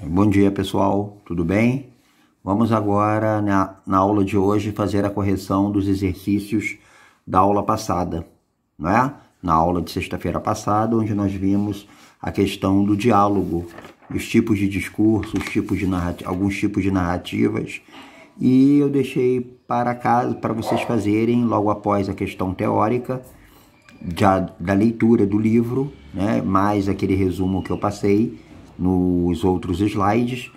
Bom dia, pessoal, tudo bem? Vamos agora, na aula de hoje, fazer a correção dos exercícios da aula passada, não é? Na aula de sexta-feira passada, onde nós vimos a questão do diálogo, os tipos de discurso, alguns tipos de narrativas, e eu deixei para casa para vocês fazerem logo após a questão teórica da leitura do livro, né? Mais aquele resumo que eu passei nos outros slides,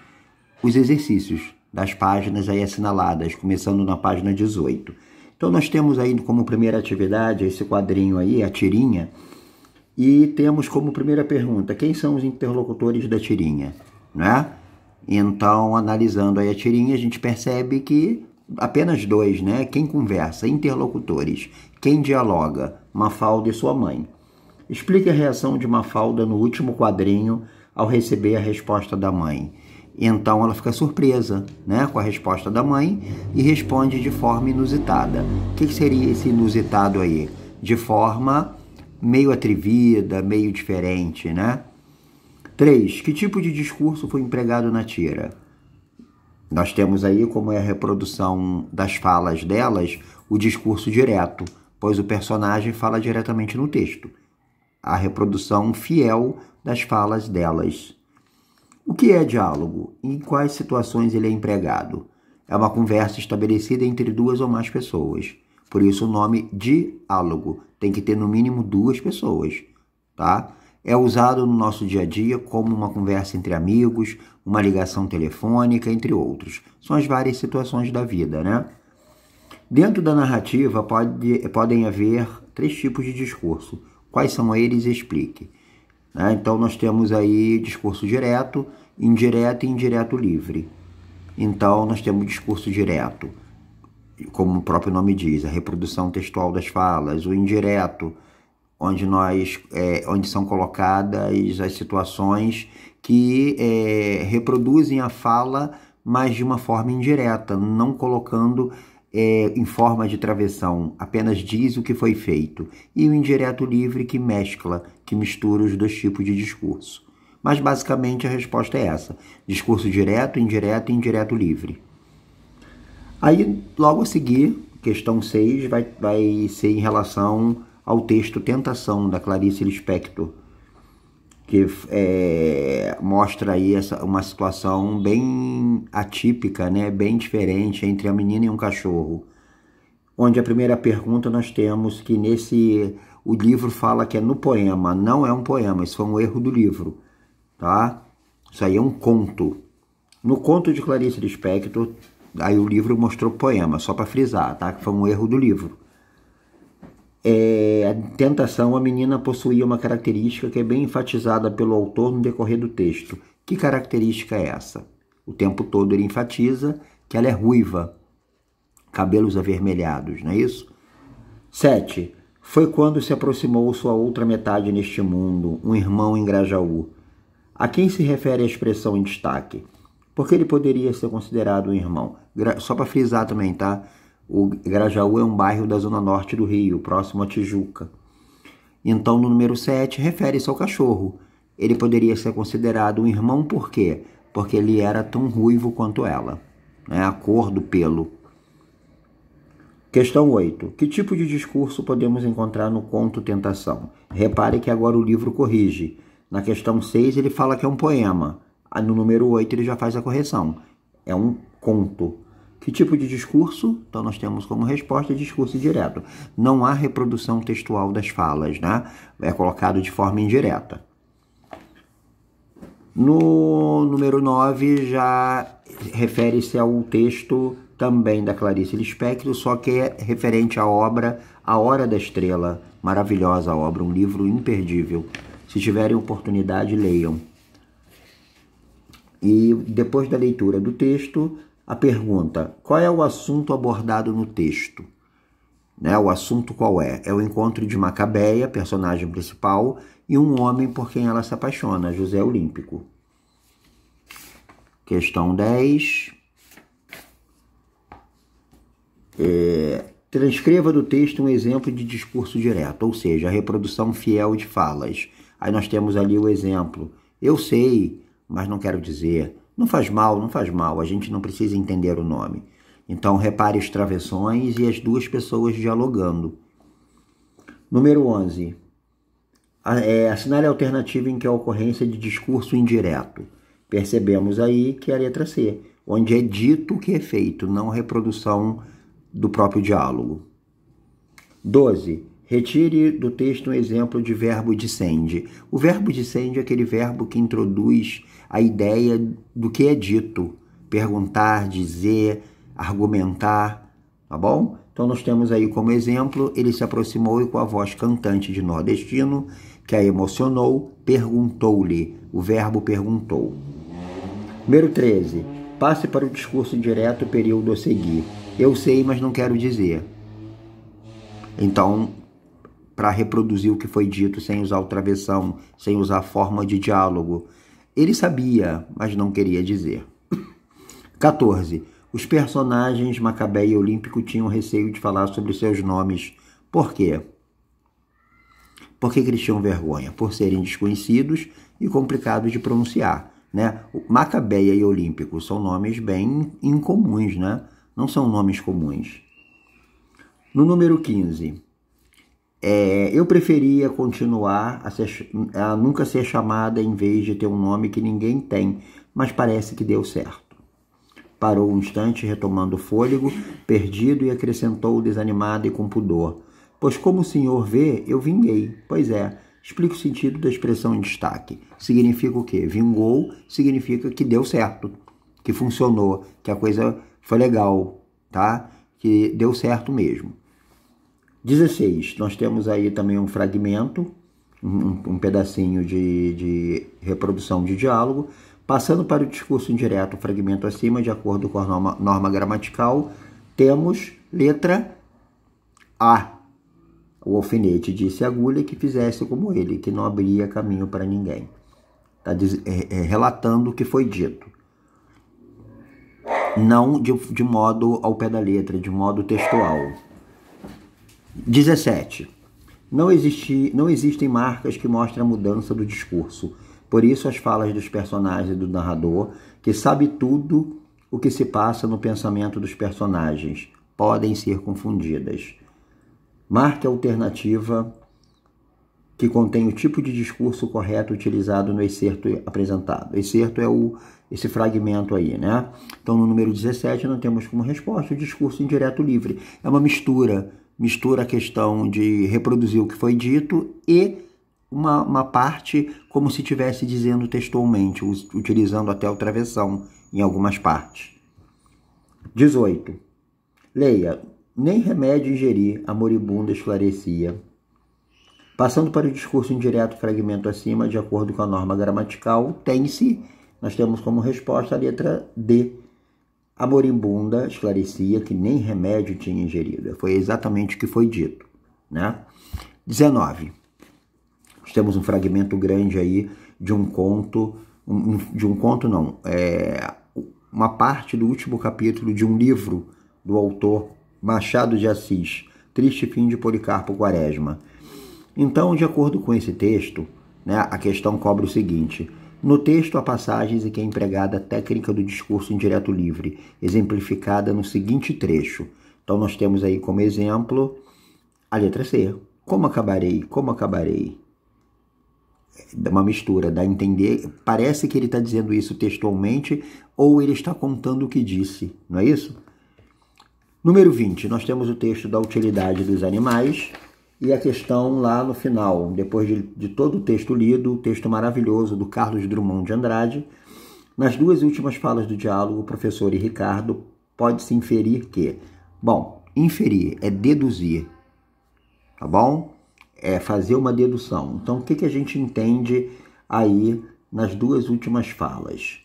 os exercícios das páginas aí assinaladas, começando na página 18. Então nós temos aí como primeira atividade esse quadrinho aí, a tirinha, e temos como primeira pergunta, quem são os interlocutores da tirinha, né? Então, analisando aí a tirinha, a gente percebe que apenas dois, né? Quem conversa, interlocutores, quem dialoga, Mafalda e sua mãe. Explique a reação de Mafalda no último quadrinho ao receber a resposta da mãe. Então ela fica surpresa, né, com a resposta da mãe e responde de forma inusitada. O que seria esse inusitado aí? De forma meio atrevida, meio diferente, né? 3. Que tipo de discurso foi empregado na tira? Nós temos aí, como é a reprodução das falas delas, o discurso direto, pois o personagem fala diretamente no texto. A reprodução fiel das falas delas. O que é diálogo? Em quais situações ele é empregado? É uma conversa estabelecida entre duas ou mais pessoas. Por isso o nome diálogo tem que ter no mínimo duas pessoas, tá? É usado no nosso dia a dia como uma conversa entre amigos, uma ligação telefônica, entre outros. São as várias situações da vida, né? Dentro da narrativa podem haver 3 tipos de discurso. Quais são eles? Explique. Então, nós temos aí discurso direto, indireto e indireto livre. Então, nós temos discurso direto, como o próprio nome diz, a reprodução textual das falas. O indireto, onde são colocadas as situações que reproduzem a fala, mas de uma forma indireta, não colocando em forma de travessão, apenas diz o que foi feito. E o indireto livre que mistura os dois tipos de discurso. Mas basicamente a resposta é essa: discurso direto, indireto e indireto livre. Aí logo a seguir, questão 6 vai ser em relação ao texto Tentação, da Clarice Lispector, que mostra aí uma situação bem atípica, né? Bem diferente entre a menina e um cachorro. Onde a primeira pergunta nós temos que o livro fala que é no poema, não é um poema, isso foi um erro do livro, tá? Isso aí é um conto. No conto de Clarice Lispector, aí o livro mostrou poema, só para frisar, tá? Que foi um erro do livro. A tentação, a menina possuía uma característica que é bem enfatizada pelo autor no decorrer do texto. Que característica é essa? O tempo todo ele enfatiza que ela é ruiva, cabelos avermelhados, não é isso? 7. Foi quando se aproximou sua outra metade neste mundo, um irmão em Grajaú. A quem se refere a expressão em destaque? Porque ele poderia ser considerado um irmão. Só para frisar também, tá? O Grajaú é um bairro da zona norte do Rio, próximo a Tijuca. Então, no número 7, refere-se ao cachorro. Ele poderia ser considerado um irmão por quê? Porque ele era tão ruivo quanto ela, né? A cor do pelo. Questão 8. Que tipo de discurso podemos encontrar no conto Tentação? Repare que agora o livro corrige. Na questão 6 ele fala que é um poema. No número 8 ele já faz a correção. É um conto. Que tipo de discurso? Então nós temos como resposta discurso direto. Não há reprodução textual das falas, né? É colocado de forma indireta. No número 9 já refere-se ao texto também da Clarice Lispector, só que é referente à obra A Hora da Estrela. Maravilhosa obra, um livro imperdível. Se tiverem oportunidade, leiam. E depois da leitura do texto, a pergunta: qual é o assunto abordado no texto? Né? O assunto qual é? É o encontro de Macabeia, personagem principal, e um homem por quem ela se apaixona, José Olímpico. Questão 10. Transcreva do texto um exemplo de discurso direto, ou seja, a reprodução fiel de falas. Aí nós temos ali o exemplo: eu sei, mas não quero dizer. Não faz mal, não faz mal, a gente não precisa entender o nome. Então, repare as travessões e as duas pessoas dialogando. Número 11. Assinale a alternativa em que a ocorrência de discurso indireto. Percebemos aí que é a letra C, onde é dito o que é feito, não a reprodução do próprio diálogo. 12. Retire do texto um exemplo de verbo dicende. O verbo dicende é aquele verbo que introduz a ideia do que é dito. Perguntar, dizer, argumentar, tá bom? Então nós temos aí como exemplo, ele se aproximou e com a voz cantante de nordestino, que a emocionou, perguntou-lhe. O verbo perguntou. Número 13. Passe para o discurso indireto, período a seguir. Eu sei, mas não quero dizer. Então, para reproduzir o que foi dito sem usar o travessão, sem usar a forma de diálogo. Ele sabia, mas não queria dizer. 14. Os personagens Macabeia e Olímpico tinham receio de falar sobre seus nomes. Por quê? Por que eles tinham vergonha? Por serem desconhecidos e complicados de pronunciar, né? Macabeia e Olímpico são nomes bem incomuns, né? Não são nomes comuns. No número 15, eu preferia continuar a nunca ser chamada em vez de ter um nome que ninguém tem, mas parece que deu certo. Parou um instante, retomando o fôlego, perdido, e acrescentou desanimado e com pudor. Pois como o senhor vê, eu vinguei. Pois é, explica o sentido da expressão em destaque. Significa o quê? Vingou significa que deu certo, que funcionou, que a coisa foi legal, tá? Que deu certo mesmo. 16. Nós temos aí também um fragmento, um pedacinho de reprodução de diálogo. Passando para o discurso indireto, fragmento acima, de acordo com a norma gramatical, temos letra A. O alfinete disse à agulha que fizesse como ele, que não abria caminho para ninguém. Está relatando o que foi dito. Não de modo ao pé da letra, de modo textual. 17. Não existem marcas que mostrem a mudança do discurso. Por isso, as falas dos personagens e do narrador, que sabe tudo o que se passa no pensamento dos personagens, podem ser confundidas. Marque a alternativa que contém o tipo de discurso correto utilizado no excerto apresentado. Excerto é esse fragmento aí, né? Então, no número 17, nós temos como resposta o discurso indireto livre. É uma mistura a questão de reproduzir o que foi dito e uma parte como se estivesse dizendo textualmente, utilizando até o travessão em algumas partes. 18. Leia. Nem remédio ingeri, a moribunda esclarecia. Passando para o discurso indireto, fragmento acima, de acordo com a norma gramatical, tem-se, nós temos como resposta a letra D. A moribunda esclarecia que nem remédio tinha ingerido. Foi exatamente o que foi dito, né? 19. Nós temos um fragmento grande aí de um conto, uma parte do último capítulo de um livro do autor Machado de Assis, Triste Fim de Policarpo Quaresma. Então, de acordo com esse texto, né, a questão cobra o seguinte: no texto há passagens em que é empregada a técnica do discurso indireto livre, exemplificada no seguinte trecho. Então, nós temos aí como exemplo a letra C. Como acabarei? Como acabarei? Dá uma mistura, dá a entender. Parece que ele está dizendo isso textualmente ou ele está contando o que disse, não é isso? Número 20, nós temos o texto da utilidade dos animais e a questão lá no final, depois de todo o texto lido, o texto maravilhoso do Carlos Drummond de Andrade. Nas duas últimas falas do diálogo, o professor e Ricardo, pode-se inferir que... Bom, inferir é deduzir, tá bom? É fazer uma dedução. Então, o que a gente entende aí nas duas últimas falas?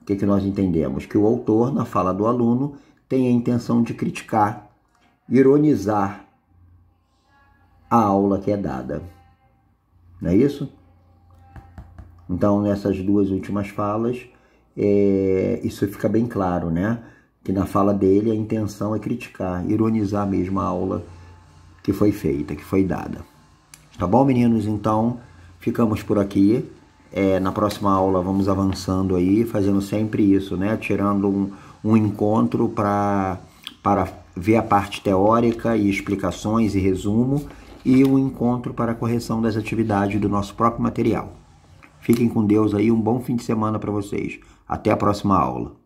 O que nós entendemos? Que o autor, na fala do aluno, tem a intenção de criticar, ironizar a aula que é dada. Não é isso? Então, nessas duas últimas falas, isso fica bem claro, né? Que na fala dele a intenção é criticar, ironizar mesmo a aula que foi feita, que foi dada. Tá bom, meninos? Então, ficamos por aqui. Na próxima aula vamos avançando aí, fazendo sempre isso, né? Tirando um encontro para ver a parte teórica e explicações e resumo, e um encontro para a correção das atividades do nosso próprio material. Fiquem com Deus aí, um bom fim de semana para vocês. Até a próxima aula.